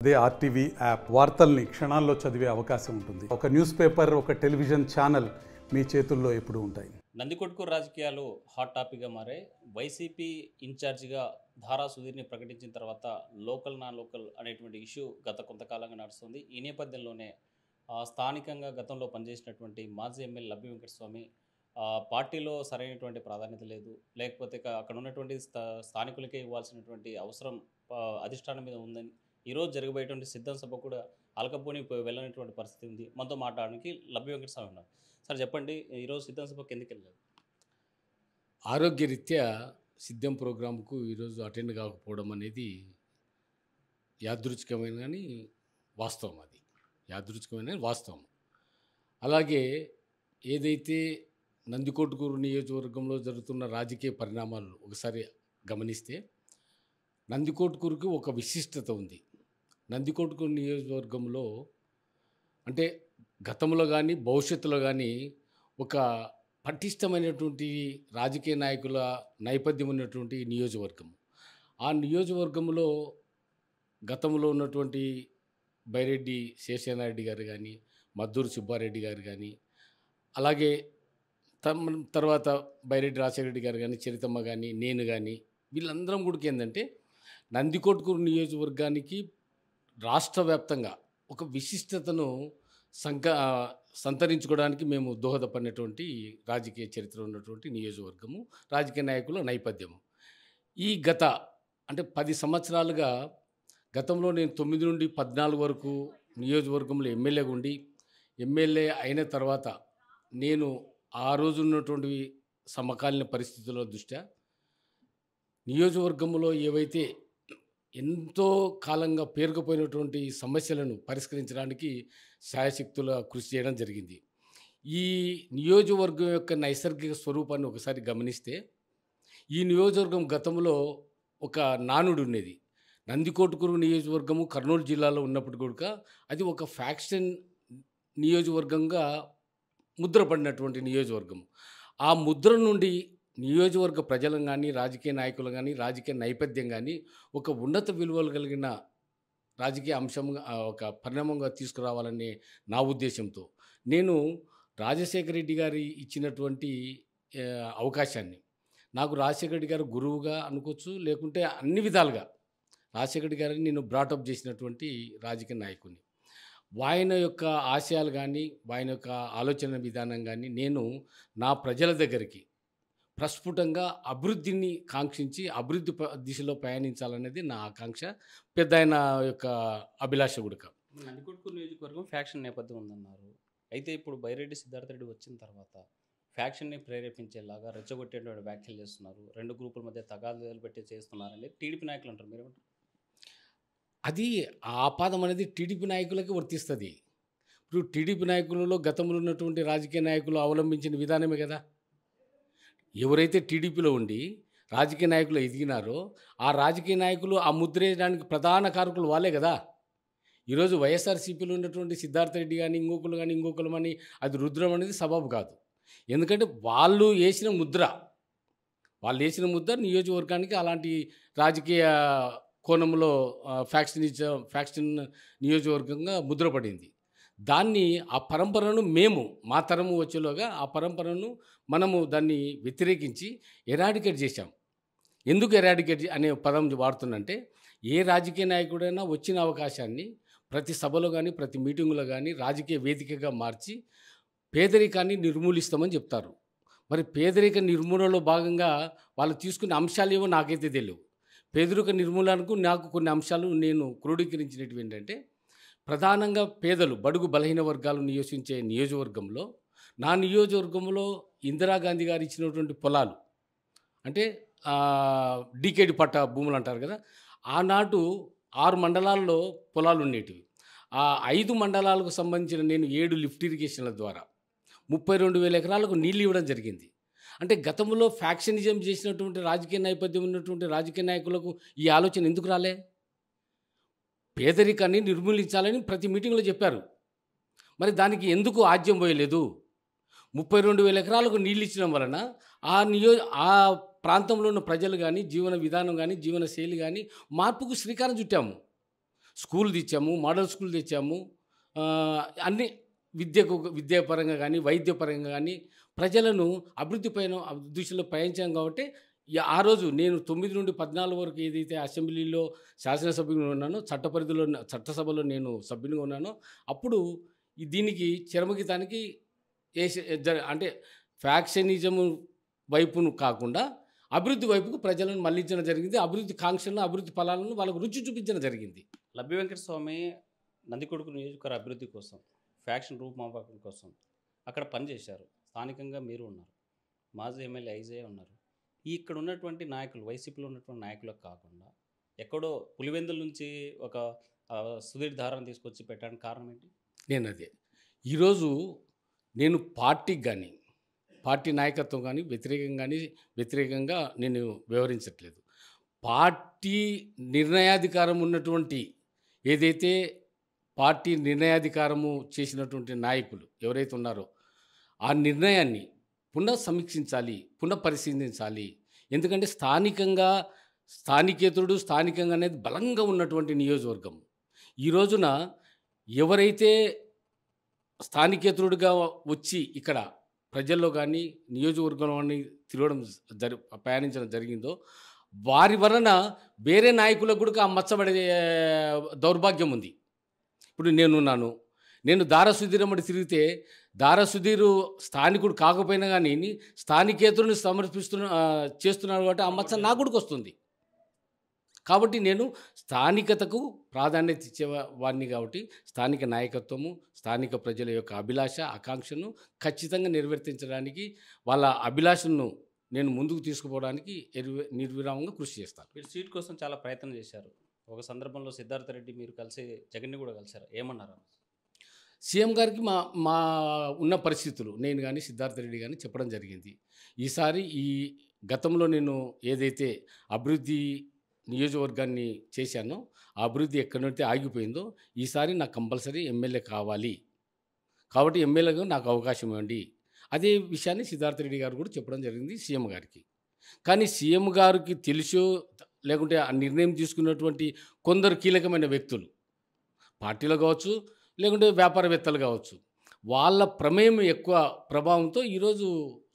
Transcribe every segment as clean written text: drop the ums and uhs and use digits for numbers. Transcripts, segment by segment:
అదే RTV app వార్తల్ని క్షణాల్లో చదివే అవకాశం ఉంటుంది. ఒక న్యూస్ పేపర్, ఒక టెలివిజన్ ఛానల్ మీ చేతుల్లో ఎప్పుడూ ఉంటాయి. నందికొట్కూరు రాజకీయాలు హాట్ టాపిక్గా మారాయి. వైసీపీ ఇన్ఛార్జిగా ధారా సుధీర్ని ప్రకటించిన తర్వాత లోకల్ నాన్ లోకల్ అనేటువంటి ఇష్యూ గత కొంతకాలంగా నడుస్తుంది. ఈ నేపథ్యంలోనే స్థానికంగా గతంలో పనిచేసినటువంటి మాజీ ఎమ్మెల్యే లబ్బి వెంకటస్వామి పార్టీలో సరైనటువంటి ప్రాధాన్యత లేదు, లేకపోతే అక్కడ ఉన్నటువంటి స్థానికులకే ఇవ్వాల్సినటువంటి అవసరం అధిష్టానం మీద ఉందని ఈరోజు జరగబోయేటువంటి సిద్ధం సభ కూడా అలకపోని వెళ్ళనటువంటి పరిస్థితి ఉంది. మనతో మాట్లాడడానికి లబ్బి వెంకటస్వామి ఉన్నారు. సార్ చెప్పండి, ఈరోజు సిద్ధం సభకి ఎందుకు వెళ్ళారు? ఆరోగ్యరీత్యా సిద్ధం ప్రోగ్రాంకు ఈరోజు అటెండ్ కాకపోవడం అనేది యాదృచ్ఛికమైన కానీ వాస్తవం. అది యాదృచ్ఛికమైన వాస్తవం. అలాగే ఏదైతే నందికొట్కూరు నియోజకవర్గంలో జరుగుతున్న రాజకీయ పరిణామాలు ఒకసారి గమనిస్తే నందికొట్కూరుకి ఒక విశిష్టత ఉంది. నందికొట్కూరు నియోజకవర్గంలో అంటే గతంలో కానీ భవిష్యత్తులో కానీ ఒక పటిష్టమైనటువంటి రాజకీయ నాయకుల నేపథ్యం ఉన్నటువంటి నియోజకవర్గం. ఆ నియోజకవర్గంలో గతంలో ఉన్నటువంటి బైరెడ్డి శేషనారెడ్డి గారు కానీ, మద్దూరు సుబ్బారెడ్డి గారు కానీ, అలాగే తర్వాత బైరెడ్డి రాజశేఖర రెడ్డి గారు కానీ, చరితమ్మ కానీ, నేను కానీ, వీళ్ళందరం కూడా ఏంటంటే నందికొట్కూరు నియోజకవర్గానికి రాష్ట్ర వ్యాప్తంగా ఒక విశిష్టతను సంతరించుకోవడానికి మేము దోహదపడినటువంటి రాజకీయ చరిత్ర ఉన్నటువంటి నియోజకవర్గము, రాజకీయ నాయకుల నేపథ్యము. ఈ అంటే 10 సంవత్సరాలుగా గతంలో నేను 9 నుండి 14 వరకు నియోజకవర్గంలో ఎమ్మెల్యేగా ఉండి, ఎమ్మెల్యే అయిన తర్వాత నేను ఆ రోజు ఉన్నటువంటి సమకాలీన పరిస్థితుల దృష్ట్యా నియోజకవర్గంలో ఏవైతే ఎంతో కాలంగా పేరుకుపోయినటువంటి సమస్యలను పరిష్కరించడానికి శాయశక్తుల కృషి చేయడం జరిగింది. ఈ నియోజకవర్గం యొక్క నైసర్గిక స్వరూపాన్ని ఒకసారి గమనిస్తే ఈ నియోజకవర్గం గతంలో ఒక నానుడు ఉండేది. నందికొట్కూరు నియోజకవర్గము కర్నూలు జిల్లాలో ఉన్నప్పుడు కూడా అది ఒక ఫ్యాక్షన్ నియోజకవర్గంగా ముద్రపడినటువంటి నియోజకవర్గం. ఆ ముద్ర నుండి నియోజకవర్గ ప్రజలను కానీ, రాజకీయ నాయకులు కానీ, రాజకీయ నేపథ్యం కానీ ఒక ఉన్నత విలువలు కలిగిన రాజకీయ అంశంగా ఒక పరిణామంగా తీసుకురావాలనే నా ఉద్దేశంతో నేను రాజశేఖర రెడ్డి గారి ఇచ్చినటువంటి అవకాశాన్ని, నాకు రాజశేఖర రెడ్డి గారు గురువుగా అనుకోవచ్చు, లేకుంటే అన్ని విధాలుగా రాజశేఖర రెడ్డి గారిని నేను బ్రాటప్ చేసినటువంటి రాజకీయ నాయకుని. ఆయన యొక్క ఆశయాలు కానీ, ఆయన యొక్క ఆలోచన విధానం కానీ నేను నా ప్రజల దగ్గరికి ప్రస్ఫుటంగా అభివృద్ధిని కాంక్షించి అభివృద్ధి దిశలో ప్రయాణించాలనేది నా ఆకాంక్ష, పెద్ద ఆయన యొక్క అభిలాష కూడా. నందికొట్కూరు నియోజకవర్గం ఫ్యాక్షన్ నేపథ్యం ఉందన్నారు. అయితే ఇప్పుడు బైరెడ్డి సిద్ధార్థ రెడ్డి వచ్చిన తర్వాత ఫ్యాక్షన్ని ప్రేరేపించేలాగా రెచ్చగొట్టేటువంటి వ్యాఖ్యలు చేస్తున్నారు, 2 గ్రూపుల మధ్య తగాదాలు పెట్టి చేస్తున్నారని టీడీపీ నాయకులు అంటారు. మీరేమంటారు? అది ఆపాదం అనేది టీడీపీ నాయకులకి వర్తిస్తుంది. ఇప్పుడు టీడీపీ నాయకులలో గతంలో ఉన్నటువంటి రాజకీయ నాయకులు అవలంబించిన విధానమే కదా. ఎవరైతే టీడీపీలో ఉండి రాజకీయ నాయకులు ఎదిగినారో ఆ రాజకీయ నాయకులు ఆ ముద్ర వేయడానికి ప్రధాన కారకులు వాళ్ళే కదా. ఈరోజు వైఎస్ఆర్సీపీలో ఉన్నటువంటి సిద్ధార్థ రెడ్డి కానీ, ఇంకొకరు కానీ, ఇంకొకరు అని అది రుద్రం అనేది సబబు కాదు. ఎందుకంటే వాళ్ళు వేసిన ముద్ర నియోజకవర్గానికి అలాంటి రాజకీయ కోణంలో ఫ్యాక్షన్ నియోజకవర్గంగా ముద్రపడింది. దాన్ని ఆ పరంపరను మేము మా తరము వచ్చేలోగా ఆ పరంపరను మనము దాన్ని వ్యతిరేకించి ఎరాడికేట్ చేశాం. ఎందుకు ఎరాడికేట్ అనే పదం వాడుతుందంటే ఏ రాజకీయ నాయకుడైనా వచ్చిన అవకాశాన్ని ప్రతి సభలో కానీ, ప్రతి మీటింగులో కానీ రాజకీయ వేదికగా మార్చి పేదరికాన్ని నిర్మూలిస్తామని చెప్తారు. మరి పేదరిక నిర్మూలనలో భాగంగా వాళ్ళు తీసుకునే అంశాలు ఏవో నాకైతే తెలియవు. పేదరిక నిర్మూలనకు నాకు కొన్ని అంశాలు నేను క్రోడీకరించినవి ఏంటంటే, ప్రధానంగా పేదలు, బడుగు బలహీన వర్గాలు నివసించే నియోజకవర్గంలో, నా నియోజకవర్గంలో ఇందిరాగాంధీ గారు ఇచ్చినటువంటి పొలాలు అంటే డీకేడి పట్ట భూములు అంటారు కదా, ఆనాడు 6 మండలాల్లో పొలాలు ఉండేటివి. ఆ 5 మండలాలకు సంబంధించిన నేను 7 లిఫ్ట్ ఇరిగేషన్ల ద్వారా 32,000 ఎకరాలకు నీళ్ళు ఇవ్వడం జరిగింది. అంటే గతంలో ఫ్యాక్షనిజం చేసినటువంటి రాజకీయ నేపథ్యం ఉన్నటువంటి రాజకీయ నాయకులకు ఈ ఆలోచన ఎందుకు రాలే? పేదరికాన్ని నిర్మూలించాలని ప్రతి మీటింగ్లో చెప్పారు. మరి దానికి ఎందుకు ఆజ్యం పోయలేదు? 32,000 ఎకరాలకు నీళ్ళు ఇచ్చడం వలన ఆ ప్రాంతంలో ఉన్న ప్రజలు కానీ, జీవన విధానం కానీ, జీవన శైలి కానీ మార్పుకు శ్రీకారం చుట్టాము. స్కూల్ తెచ్చాము, మోడల్ స్కూల్ తెచ్చాము. అన్ని విద్యాపరంగా కానీ, వైద్యపరంగా కానీ ప్రజలను అభివృద్ధి దిశలో పయనించాం కాబట్టి ఆ రోజు నేను 9 నుండి 14 వరకు ఏదైతే అసెంబ్లీలో శాసనసభ్యునిగా ఉన్నానో, చట్టసభలో నేను సభ్యునిగా ఉన్నానో, అప్పుడు దీనికి చరమగీతానికి అంటే ఫ్యాక్షనిజం వైపును కాకుండా అభివృద్ధి వైపుకు ప్రజలను మళ్లించడం జరిగింది. అభివృద్ధి కాంక్షలను, అభివృద్ధి ఫలాలను వాళ్ళకు రుచి చూపించడం జరిగింది. లబ్బి వెంకటస్వామి నందికొడుకు నియోజకవర్గ అభివృద్ధి కోసం, ఫ్యాక్షన్ రూపుమాపకం కోసం అక్కడ పనిచేశారు. స్థానికంగా మీరు ఉన్నారు, మాజీ ఎమ్మెల్యే ఐజే ఉన్నారు. ఇక్కడ ఉన్నటువంటి నాయకులు, వైసీపీలో ఉన్నటువంటి నాయకులకు కాకుండా ఎక్కడో పులివెందుల నుంచి ఒక సుధీర్ ధారాన్ని తీసుకొచ్చి పెట్టడానికి కారణం ఏంటి? నేను అదే ఈరోజు నేను పార్టీకి కానీ, పార్టీ నాయకత్వం కానీ వ్యతిరేకంగా నేను వ్యవహరించట్లేదు. పార్టీ నిర్ణయాధికారం ఉన్నటువంటి ఏదైతే పార్టీ నిర్ణయాధికారము చేసినటువంటి నాయకులు ఎవరైతే ఉన్నారో ఆ నిర్ణయాన్ని పునఃసమీక్షించాలి, పునఃపరిశీలించాలి. ఎందుకంటే స్థానికేతరుడు అనేది బలంగా ఉన్నటువంటి నియోజకవర్గం. ఈ రోజున ఎవరైతే స్థానికేతరుడుగా వచ్చి ఇక్కడ ప్రజల్లో కానీ, నియోజకవర్గంలో కానీ ప్రయాణించడం జరిగిందో వారి వలన వేరే నాయకులకు కూడా ఆ మచ్చబడే దౌర్భాగ్యం ఉంది. ఇప్పుడు నేను దారా సుధీర్ అమ్మడి తిరిగితే దారా సుధీరు స్థానికుడు కాకపోయినా కానీ స్థానికేతరుని చేస్తున్నాడు కాబట్టి ఆ మచ్చ నా కూడా వస్తుంది. కాబట్టి నేను స్థానికతకు ప్రాధాన్యత ఇచ్చేవాడిని కాబట్టి స్థానిక నాయకత్వము, స్థానిక ప్రజల యొక్క అభిలాష, ఆకాంక్షను ఖచ్చితంగా నిర్వర్తించడానికి, వాళ్ళ అభిలాషను నేను ముందుకు తీసుకుపోవడానికి నిర్విరామంగా కృషి చేస్తాను. మీరు సీట్ కోసం చాలా ప్రయత్నం చేశారు. ఒక సందర్భంలో సిద్ధార్థ రెడ్డి మీరు కలిసి జగన్ని కూడా కలిశారు. ఏమన్నారు? సీఎం గారికి మా ఉన్న పరిస్థితులు నేను కానీ, సిద్ధార్థ రెడ్డి కానీ చెప్పడం జరిగింది. ఈసారి గతంలో నేను ఏదైతే అభివృద్ధి నియోజకవర్గాన్ని చేశానో ఆ అభివృద్ధి ఎక్కడైతే ఆగిపోయిందో ఈసారి నాకు కంపల్సరీ ఎమ్మెల్యే కావాలి, కాబట్టి ఎమ్మెల్యేగా నాకు అవకాశం ఇవ్వండి. అదే విషయాన్ని సిద్ధార్థ రెడ్డి గారు కూడా చెప్పడం జరిగింది సీఎం గారికి. కానీ సీఎం గారికి తెలుసో లేకుంటే ఆ నిర్ణయం తీసుకున్నటువంటి కొందరు కీలకమైన వ్యక్తులు, పార్టీలో కావచ్చు లేకుంటే వ్యాపారవేత్తలు కావచ్చు, వాళ్ళ ప్రమేయం ఎక్కువ ప్రభావంతో ఈరోజు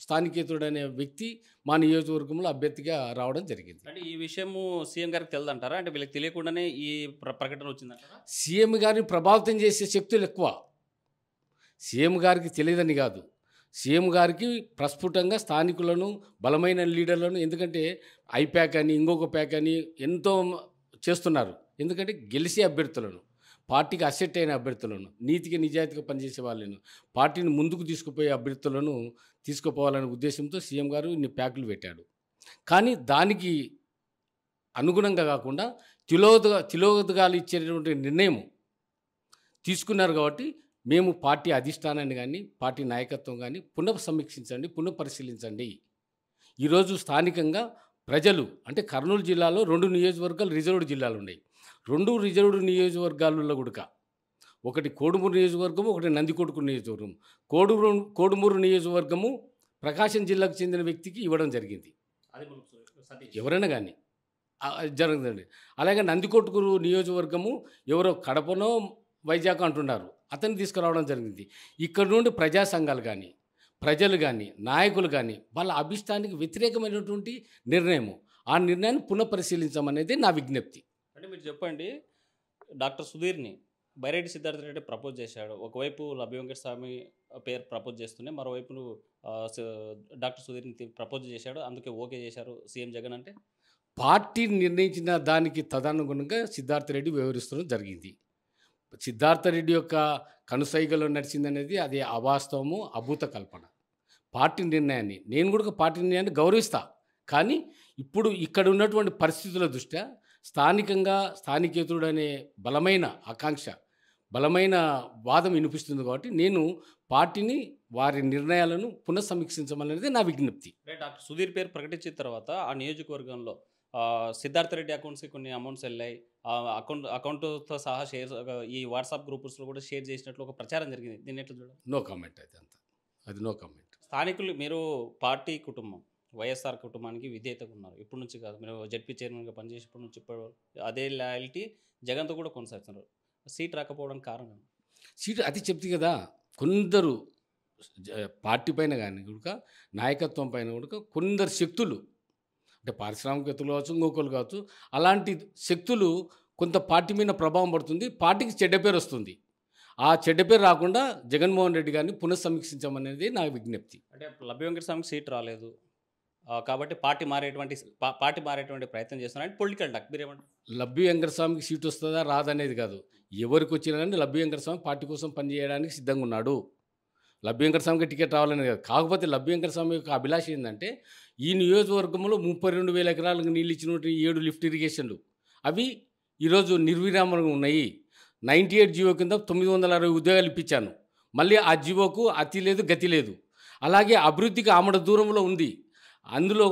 స్థానికేతరుడు అనే వ్యక్తి మా నియోజకవర్గంలో అభ్యర్థిగా రావడం జరిగింది. అంటే ఈ విషయము సీఎం గారికి తెలియదంటారా? అంటే వీళ్ళకి తెలియకుండానే ఈ ప్రకటన వచ్చిందంటారా? సీఎం గారిని ప్రభావితం చేసే శక్తులు ఎక్కువ. సీఎం గారికి తెలియదని కాదు, సీఎం గారికి ప్రస్ఫుటంగా స్థానికులను, బలమైన లీడర్లను, ఎందుకంటే ఐప్యాక్ అని ఇంకొక ప్యాక్ అని ఎంతో చేస్తున్నారు. ఎందుకంటే గెలిచే అభ్యర్థులను, పార్టీకి అసెట్ అయిన అభ్యర్థులను, నీతికి నిజాయితీగా పనిచేసే వాళ్ళను, పార్టీని ముందుకు తీసుకుపోయే అభ్యర్థులను తీసుకుపోవాలనే ఉద్దేశంతో సీఎం గారు ఇన్ని ప్యాకులు పెట్టాడు. కానీ దానికి అనుగుణంగా కాకుండా తిలోదగాలు ఇచ్చేటువంటి నిర్ణయం తీసుకున్నారు. కాబట్టి మేము పార్టీ అధిష్టానాన్ని కానీ, పార్టీ నాయకత్వం కానీ పునఃసమీక్షించండి, పునఃపరిశీలించండి. ఈరోజు స్థానికంగా ప్రజలు, అంటే కర్నూలు జిల్లాలో 2 నియోజకవర్గాలు రిజర్వ్డ్ జిల్లాలు ఉన్నాయి. 2 రిజర్వ్డ్ నియోజకవర్గాలలో కూడా ఒకటి కోడుమూరు నియోజకవర్గము, ఒకటి నందికొట్కూరు నియోజకవర్గం. కోడుమూరు నియోజకవర్గము ప్రకాశం జిల్లాకు చెందిన వ్యక్తికి ఇవ్వడం జరిగింది, ఎవరైనా కానీ జరుగుతుంది. అలాగే నందికొట్కూరు నియోజకవర్గము ఎవరో కడపనో వైజాగ్ అంటున్నారు, అతన్ని తీసుకురావడం జరిగింది. ఇక్కడ నుండి ప్రజా సంఘాలు కానీ, ప్రజలు కానీ, నాయకులు కానీ వాళ్ళ అభిష్టానికి వ్యతిరేకమైనటువంటి నిర్ణయము, ఆ నిర్ణయాన్ని పునఃపరిశీలించమనేది నా విజ్ఞప్తి. అంటే మీరు చెప్పండి, డాక్టర్ సుధీర్ని బైరెడ్డి సిద్ధార్థ రెడ్డి ప్రపోజ్ చేశాడు. ఒకవైపు లబ్బి వెంకటస్వామి పేరు ప్రపోజ్ చేస్తూనే మరోవైపు డాక్టర్ సుధీర్ని ప్రపోజ్ చేశాడు, అందుకే ఓకే చేశారు సీఎం జగన్. అంటే పార్టీ నిర్ణయించిన దానికి తదనుగుణంగా సిద్ధార్థ రెడ్డి వ్యవహరిస్తడం జరిగింది. సిద్ధార్థ రెడ్డి యొక్క కనుసైగలో నడిచిందనేది అది అవాస్తవము, అభూత కల్పన. పార్టీ నిర్ణయాన్ని నేను కూడా పార్టీ నిర్ణయాన్ని గౌరవిస్తా. కానీ ఇప్పుడు ఇక్కడ ఉన్నటువంటి పరిస్థితుల దృష్ట్యా స్థానికంగా స్థానికేతరుడు అనే బలమైన ఆకాంక్ష, బలమైన వాదం వినిపిస్తుంది. కాబట్టి నేను పార్టీని, వారి నిర్ణయాలను పునఃసమీక్షించమనేది నా విజ్ఞప్తి. డాక్టర్ సుధీర్ పేరు ప్రకటించిన తర్వాత ఆ నియోజకవర్గంలో సిద్ధార్థ రెడ్డి అకౌంట్స్కి కొన్ని అమౌంట్స్ వెళ్ళాయి, అకౌంట్తో సహా షేర్ ఈ వాట్సాప్ గ్రూప్స్లో కూడా షేర్ చేసినట్లు ఒక ప్రచారం జరిగింది. దీన్ని ఎట్లా చూడాలి? No comment. అది నో కామెంట్. స్థానికులు, మీరు పార్టీ కుటుంబం, వైఎస్ఆర్ కుటుంబానికి విధేయతగా ఉన్నారు. ఇప్పటి నుంచి కాదు, మీరు జడ్పీ చైర్మన్గా పనిచేసి ఇప్పటి నుంచి ఇప్పటి వరకు అదే లాయల్టీ జగన్తో కూడా కొనసాగుతున్నారు. సీట్ రాకపోవడానికి కారణం ఏంటి? సీటు అది చెప్తే కదా, కొందరు పార్టీ పైన కానీ కూడా నాయకత్వం పైన కూడా కొందరు శక్తులు, అంటే పారిశ్రామికవేత్తలు కావచ్చు, ఇంకొకరు కావచ్చు, అలాంటి శక్తులు కొంత పార్టీ మీద ప్రభావం పడుతుంది, పార్టీకి చెడ్డ పేరు వస్తుంది. ఆ చెడ్డ పేరు రాకుండా జగన్మోహన్ రెడ్డి గారిని పునఃసమీక్షించమనేది నా విజ్ఞప్తి. అంటే లబ్బి వెంకటస్వామికి సీట్ రాలేదు కాబట్టి పార్టీ మారేటువంటి ప్రయత్నం చేస్తున్నారు అంటే పొలిటికల్ డాక్. మీరేమంటారు? లబ్బి వెంకటస్వామికి సీటు వస్తుందా రాదనేది కాదు, ఎవరికి వచ్చినా కానీ లబ్బి వెంకటస్వామి పార్టీ కోసం పనిచేయడానికి సిద్ధంగా ఉన్నాడు. లబ్బి వెంకటస్వామికి టికెట్ రావాలని కాదు. కాకపోతే లబ్బి వెంకటస్వామి యొక్క అభిలాష ఏంటంటే, ఈ నియోజకవర్గంలో 32,000 ఎకరాలకు నీళ్ళు ఇచ్చినటువంటి 7 లిఫ్ట్ ఇరిగేషన్లు అవి ఈరోజు నిర్విరామంగా ఉన్నాయి. 98 జీవో కింద 960 ఉద్యోగాలు ఇప్పించాను. మళ్ళీ ఆ జీవోకు అతి లేదు గతి లేదు. అలాగే అభివృద్ధికి ఆమడ దూరంలో ఉంది. అందులో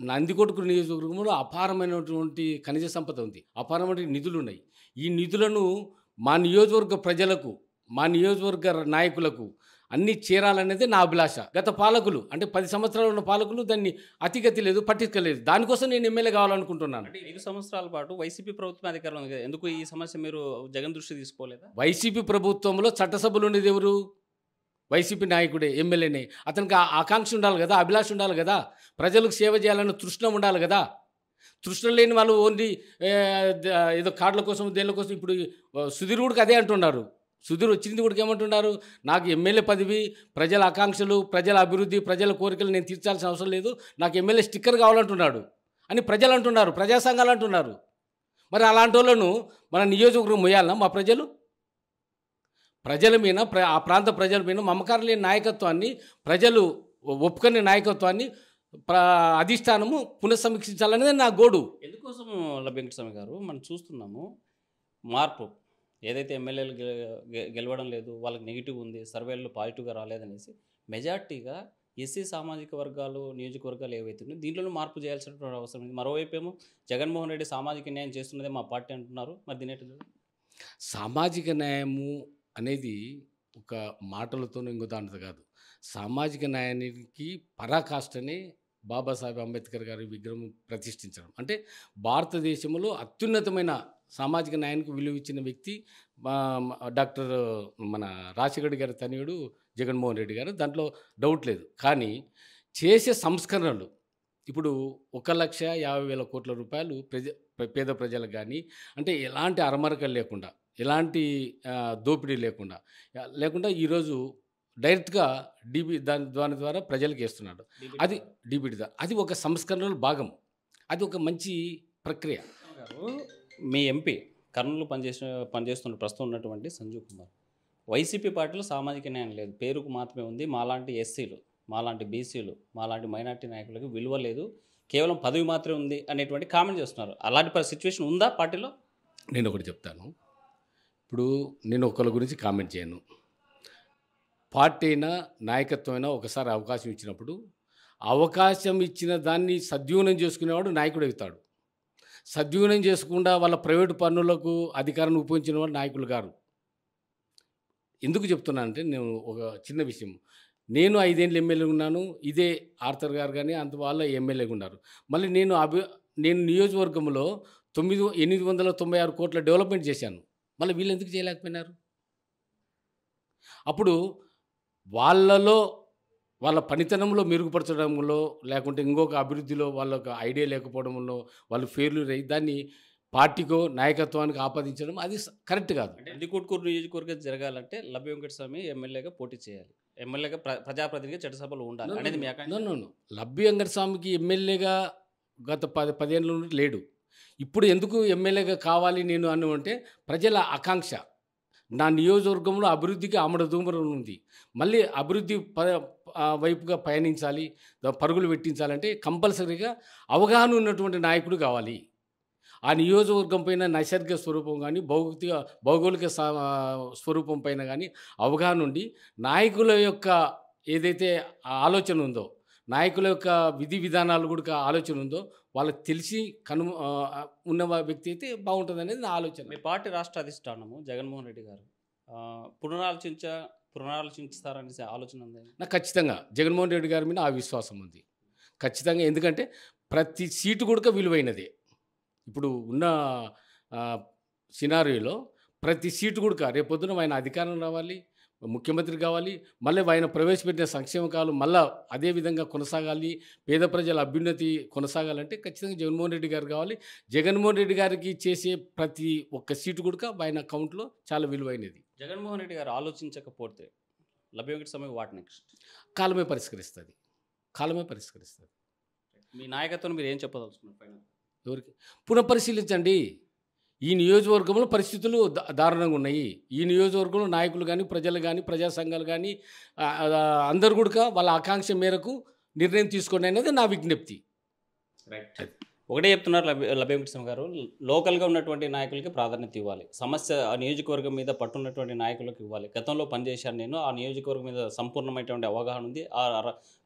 నందికొట్కూరు నియోజకవర్గంలో అపారమైనటువంటి ఖనిజ సంపద ఉంది, అపారమైన నిధులు ఉన్నాయి. ఈ నిధులను మా నియోజకవర్గ ప్రజలకు, మా నియోజకవర్గ నాయకులకు అన్నీ చేరాలనేది నా అభిలాష. గత పాలకులు అంటే 10 సంవత్సరాలు ఉన్న పాలకులు దాన్ని అతిగతి లేదు, పట్టించుకోలేదు. దానికోసం నేను ఎమ్మెల్యే కావాలనుకుంటున్నాను. అంటే 5 సంవత్సరాల పాటు వైసీపీ ప్రభుత్వం అధికారంలో ఉంది కదా, ఎందుకు ఈ సమస్య మీరు జగన్ దృష్టి తీసుకోలేదా? వైసీపీ ప్రభుత్వంలో చట్టసభలు ఉండేది ఎవరు? వైసీపీ నాయకుడే, ఎమ్మెల్యేనే. అతనికి ఆకాంక్ష ఉండాలి కదా, అభిలాష ఉండాలి కదా, ప్రజలకు సేవ చేయాలన్న తృష్ణ ఉండాలి కదా. తృష్ణ లేని వాళ్ళు ఓన్లీ ఏదో కార్డుల కోసం, దేనిల కోసం. ఇప్పుడు సుధీర్ కూడా అదే అంటున్నారు. సుధీర్ వచ్చింది కూడా ఏమంటున్నారు, నాకు ఎమ్మెల్యే పదవి, ప్రజల ఆకాంక్షలు, ప్రజల అభివృద్ధి, ప్రజల కోరికలు నేను తీర్చాల్సిన అవసరం లేదు, నాకు ఎమ్మెల్యే స్టిక్కర్ కావాలంటున్నాడు అని ప్రజలు అంటున్నారు, ప్రజా సంఘాలు అంటున్నారు. మరి అలాంటి వాళ్ళను మన నియోజకవర్గం మొయ్యాలన్నా మా ప్రజల మీద, ఆ ప్రాంత ప్రజల మీద మమకారం లేని నాయకత్వాన్ని, ప్రజలు ఒప్పుకునే నాయకత్వాన్ని అధిష్టానము పునఃసమీక్షించాలనేది నా గోడు. ఎందుకోసం లబ్బి వెంకటస్వామి గారు మనం చూస్తున్నాము, మార్పు ఏదైతే ఎమ్మెల్యేలు గెలవడం లేదు, వాళ్ళకి నెగిటివ్ ఉంది, సర్వేలు పాజిటివ్గా రాలేదనేసి మెజార్టీగా ఎస్సీ సామాజిక వర్గాలు, నియోజకవర్గాలు ఏవైతే ఉన్నాయో దీంట్లో మార్పు చేయాల్సినటువంటి అవసరం ఉంది. మరోవైపు ఏమో జగన్మోహన్ రెడ్డి సామాజిక న్యాయం చేస్తున్నదే మా పార్టీ అంటున్నారు. మరి దీని సామాజిక న్యాయము అనేది ఒక మాటలతోనూ ఇంకో దాంట్లో కాదు. సామాజిక న్యాయానికి పరాకాష్ఠనే బాబాసాహెబ్ అంబేద్కర్ గారి విగ్రహం ప్రతిష్ఠించడం. అంటే భారతదేశంలో అత్యున్నతమైన సామాజిక న్యాయానికి విలువ ఇచ్చిన వ్యక్తి డాక్టర్ మన రాజశేఖర్ గారి తనయుడు జగన్మోహన్ రెడ్డి గారు, దాంట్లో డౌట్ లేదు. కానీ చేసే సంస్కరణలు ఇప్పుడు 1,50,000 కోట్ల రూపాయలు పేద ప్రజలకు కానీ, అంటే ఎలాంటి అరమరకలు లేకుండా, ఎలాంటి దోపిడీ లేకుండా ఈరోజు డైరెక్ట్గా దాని ద్వారా ప్రజలకు వేస్తున్నాడు. అది డీబీటీ అది ఒక సంస్కరణలో భాగం, అది ఒక మంచి ప్రక్రియ. మీ ఎంపీ కర్నూలు పనిచేస్తున్న ప్రస్తుతం ఉన్నటువంటి సంజీవ్ కుమార్, వైసీపీ పార్టీలో సామాజిక న్యాయం లేదు, పేరుకు మాత్రమే ఉంది, మాలాంటి ఎస్సీలు, మాలాంటి బీసీలు, మాలాంటి మైనార్టీ నాయకులకు విలువ లేదు, కేవలం పదవి మాత్రమే ఉంది అనేటువంటి కామెంట్ చేస్తున్నారు. అలాంటి సిచ్యువేషన్ ఉందా పార్టీలో? నేను ఒకటి చెప్తాను. ఇప్పుడు నేను ఒకరి గురించి కామెంట్ చేయను. పార్టీ అయినా నాయకత్వం అయినా ఒకసారి అవకాశం ఇచ్చినప్పుడు అవకాశం ఇచ్చిన దాన్ని సద్వినియోగం చేసుకునేవాడు నాయకుడు అవుతాడు. సద్వినియోగం చేసుకుండా వాళ్ళ ప్రైవేటు పన్నులకు అధికారాన్ని ఉపయోగించిన వాడు నాయకులు గారు. ఎందుకు చెప్తున్నానంటే, నేను ఒక చిన్న విషయం, నేను 5 ఏళ్ళు ఎమ్మెల్యే ఉన్నాను, ఇదే ఆర్థర్ గారు కానీ అంత వాళ్ళ ఎమ్మెల్యేగా ఉన్నారు. మళ్ళీ నేను నియోజకవర్గంలో 896 కోట్ల డెవలప్మెంట్ చేశాను. మళ్ళీ వీళ్ళు ఎందుకు చేయలేకపోయినారు? అప్పుడు వాళ్ళ పనితనంలో మెరుగుపరచడంలో, లేకుంటే ఇంకొక అభివృద్ధిలో వాళ్ళకు ఐడియా లేకపోవడంలో వాళ్ళు ఫెయిల్యూర్ అయ్యి దాన్ని పార్టీకో నాయకత్వానికి ఆపాదించడం అది కరెక్ట్ కాదు. నందికొట్కూరు నియోజకవర్గం జరగాలంటే లబ్బి వెంకటస్వామి ఎమ్మెల్యేగా పోటీ చేయాలి, ఎమ్మెల్యేగా ప్రజాప్రతినిధిగా చట్టసభలో ఉండాలి అనేది మీ ఆకాంక్ష. లబ్బి వెంకటస్వామికి ఎమ్మెల్యేగా గత 10 ఏళ్ళ నుండి లేడు. ఇప్పుడు ఎందుకు ఎమ్మెల్యేగా కావాలి నేను అంటే, ప్రజల ఆకాంక్ష. నా నియోజకవర్గంలో అభివృద్ధికి ఆమడ దూరం ఉంది, మళ్ళీ అభివృద్ధి వైపుగా పయనించాలి, పరుగులు పెట్టించాలంటే కంపల్సరీగా అవగాహన ఉన్నటువంటి నాయకుడు కావాలి. ఆ నియోజకవర్గం పైన నైసర్గిక స్వరూపం కానీ, భౌగోళిక స్వరూపం పైన కానీ అవగాహన ఉండి, నాయకుల యొక్క ఏదైతే ఆలోచన ఉందో, నాయకుల యొక్క విధి విధానాలు కూడా ఆలోచన ఉందో వాళ్ళకి తెలిసి ఉన్న వ్యక్తి అయితే బాగుంటుంది అనేది నా ఆలోచన. మీ పార్టీ రాష్ట్ర అధిష్టానము జగన్మోహన్ రెడ్డి గారు పునరాలోచిస్తారనే ఆలోచన ఉంది. నాకు ఖచ్చితంగా జగన్మోహన్ రెడ్డి గారి మీద ఆ విశ్వాసం ఉంది. ఖచ్చితంగా. ఎందుకంటే ప్రతి సీటు కూడా విలువైనదే. ఇప్పుడు ఉన్న సినారియోలో ప్రతి సీటు కూడా రేపొద్దున ఆయన అధికారం రావాలి, ముఖ్యమంత్రి కావాలి, మళ్ళీ ఆయన ప్రవేశపెట్టిన సంక్షేమకాలు మళ్ళా అదే విధంగా కొనసాగాలి, పేద ప్రజల అభ్యున్నతి కొనసాగాలంటే ఖచ్చితంగా జగన్మోహన్ రెడ్డి గారు కావాలి. జగన్మోహన్ రెడ్డి గారికి చేసే ప్రతి ఒక్క సీటు కూడా ఆయన అకౌంట్లో చాలా విలువైనది. జగన్మోహన్ రెడ్డి గారు ఆలోచించకపోతే లభ్య వెంకట స్వామి వాట్ నెక్స్ట్? కాలమే పరిష్కరిస్తుంది. కాలమే పరిష్కరిస్తుంది. మీ నాయకత్వం మీరు ఏం చెప్పదలుచుకున్నారు ఫైనల్? ఎవరికి పునఃపరిశీలించండి. ఈ నియోజకవర్గంలో పరిస్థితులు దారుణంగా ఉన్నాయి. ఈ నియోజకవర్గంలో నాయకులు కానీ, ప్రజలు కానీ, ప్రజా సంఘాలు కానీ అందరు కూడా వాళ్ళ ఆకాంక్ష మేరకు నిర్ణయం తీసుకోండి అనేది నా విజ్ఞప్తి. రైట్. ఒకటే చెప్తున్నారు లభ్య వెంకట స్వామి గారు, లోకల్గా ఉన్నటువంటి నాయకులకి ప్రాధాన్యత ఇవ్వాలి. సమస్య ఆ నియోజకవర్గం మీద పట్టున్నటువంటి నాయకులకు ఇవ్వాలి. గతంలో పనిచేశాను నేను, ఆ నియోజకవర్గం మీద సంపూర్ణమైనటువంటి అవగాహన ఉంది.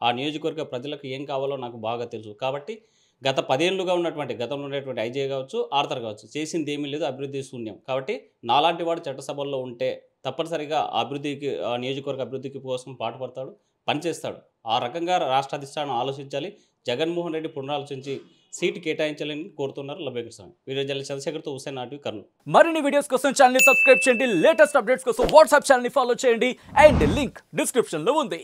ఆ నియోజకవర్గ ప్రజలకు ఏం కావాలో నాకు బాగా తెలుసు. కాబట్టి గత 10 ఏళ్ళుగా ఉన్నటువంటి గతంలో ఉన్నటువంటి ఐజే కావచ్చు, ఆర్థర్ కావచ్చు, చేసింది ఏమీ లేదు, అభివృద్ధి శూన్యం. కాబట్టి నాలాంటి వాడు చట్టసభల్లో ఉంటే తప్పనిసరిగా అభివృద్ధికి, నియోజకవర్గ అభివృద్ధికి కోసం పాటుపడతాడు, పనిచేస్తాడు. ఆ రకంగా రాష్ట్ర అధిష్టానం ఆలోచించాలి. జగన్మోహన్ రెడ్డి పునరాలోచించి సీటు కేటాయించాలని కోరుతున్నారు లభ్య వెంకట స్వామి. వీడియో జర్నలిస్ట్ చంద్రశేఖర్తో హుసేన్ నాటి కర్నూలు. మరిన్ని వీడియోస్ కోసం ఛానల్ ని సబ్స్క్రైబ్ చేయండి. లేటెస్ట్ అప్డేట్స్ కోసం వాట్సాప్ ఛానల్ ని ఫాలో చేయండి. అండ్ లింక్ డిస్క్రిప్షన్ లో ఉంది.